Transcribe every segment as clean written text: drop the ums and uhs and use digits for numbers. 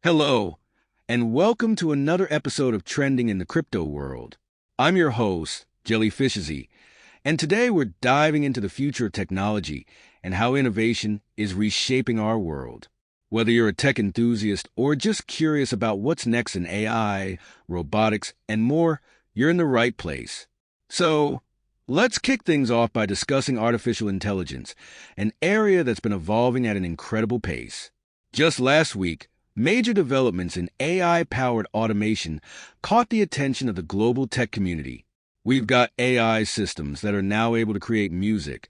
Hello, and welcome to another episode of Trending in the Crypto World. I'm your host, Jellyfishy, and today we're diving into the future of technology and how innovation is reshaping our world. Whether you're a tech enthusiast or just curious about what's next in AI, robotics, and more, you're in the right place. So, let's kick things off by discussing artificial intelligence, an area that's been evolving at an incredible pace. Just last week, major developments in AI-powered automation caught the attention of the global tech community. We've got AI systems that are now able to create music,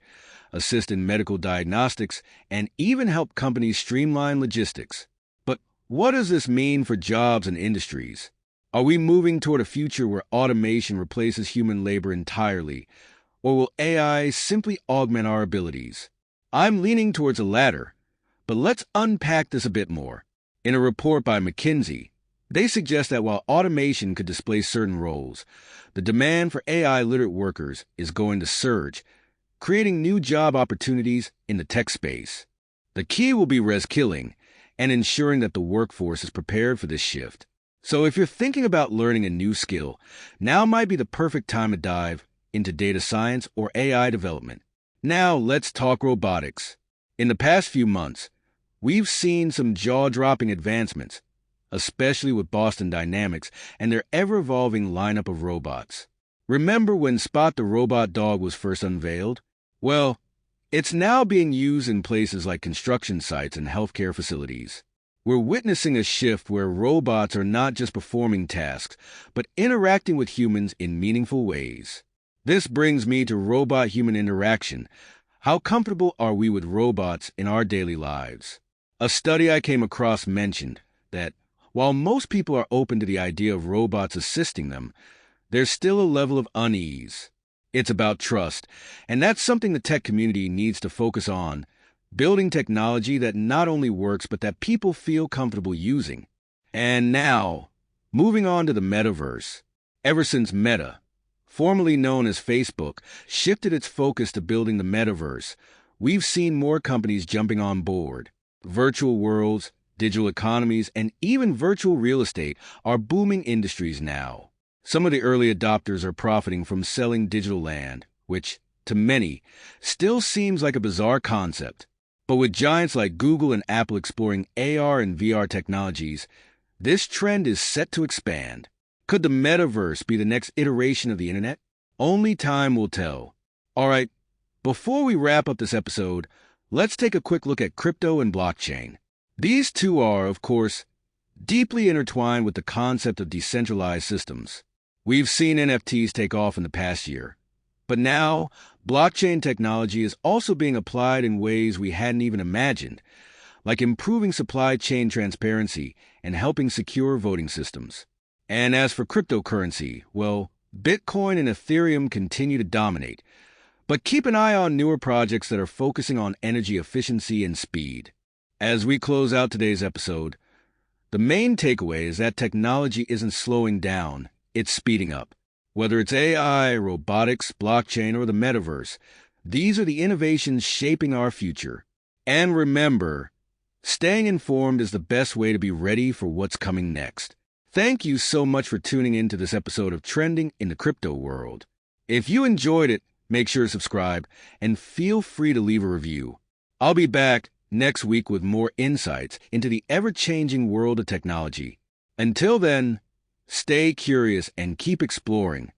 assist in medical diagnostics, and even help companies streamline logistics. But what does this mean for jobs and industries? Are we moving toward a future where automation replaces human labor entirely, or will AI simply augment our abilities? I'm leaning towards the latter, but let's unpack this a bit more. In a report by McKinsey, they suggest that while automation could displace certain roles, the demand for AI-literate workers is going to surge, creating new job opportunities in the tech space. The key will be reskilling and ensuring that the workforce is prepared for this shift. So if you're thinking about learning a new skill, now might be the perfect time to dive into data science or AI development. Now let's talk robotics. In the past few months, we've seen some jaw-dropping advancements, especially with Boston Dynamics and their ever-evolving lineup of robots. Remember when Spot the Robot Dog was first unveiled? Well, it's now being used in places like construction sites and healthcare facilities. We're witnessing a shift where robots are not just performing tasks, but interacting with humans in meaningful ways. This brings me to robot-human interaction. How comfortable are we with robots in our daily lives? A study I came across mentioned that while most people are open to the idea of robots assisting them, there's still a level of unease. It's about trust, and that's something the tech community needs to focus on, building technology that not only works but that people feel comfortable using. And now, moving on to the metaverse. Ever since Meta, formerly known as Facebook, shifted its focus to building the metaverse, we've seen more companies jumping on board. Virtual worlds, digital economies, and even virtual real estate are booming industries now. Some of the early adopters are profiting from selling digital land, which, to many, still seems like a bizarre concept. But with giants like Google and Apple exploring AR and VR technologies, this trend is set to expand. Could the metaverse be the next iteration of the internet? Only time will tell. All right, before we wrap up this episode, let's take a quick look at crypto and blockchain. These two are, of course, deeply intertwined with the concept of decentralized systems. We've seen NFTs take off in the past year, but now blockchain technology is also being applied in ways we hadn't even imagined, like improving supply chain transparency and helping secure voting systems. And as for cryptocurrency, well, Bitcoin and Ethereum continue to dominate, but keep an eye on newer projects that are focusing on energy efficiency and speed. As we close out today's episode, the main takeaway is that technology isn't slowing down, it's speeding up. Whether it's AI, robotics, blockchain, or the metaverse, these are the innovations shaping our future. And remember, staying informed is the best way to be ready for what's coming next. Thank you so much for tuning in to this episode of Trending in the Crypto World. If you enjoyed it, make sure to subscribe and feel free to leave a review. I'll be back next week with more insights into the ever-changing world of technology. Until then, stay curious and keep exploring.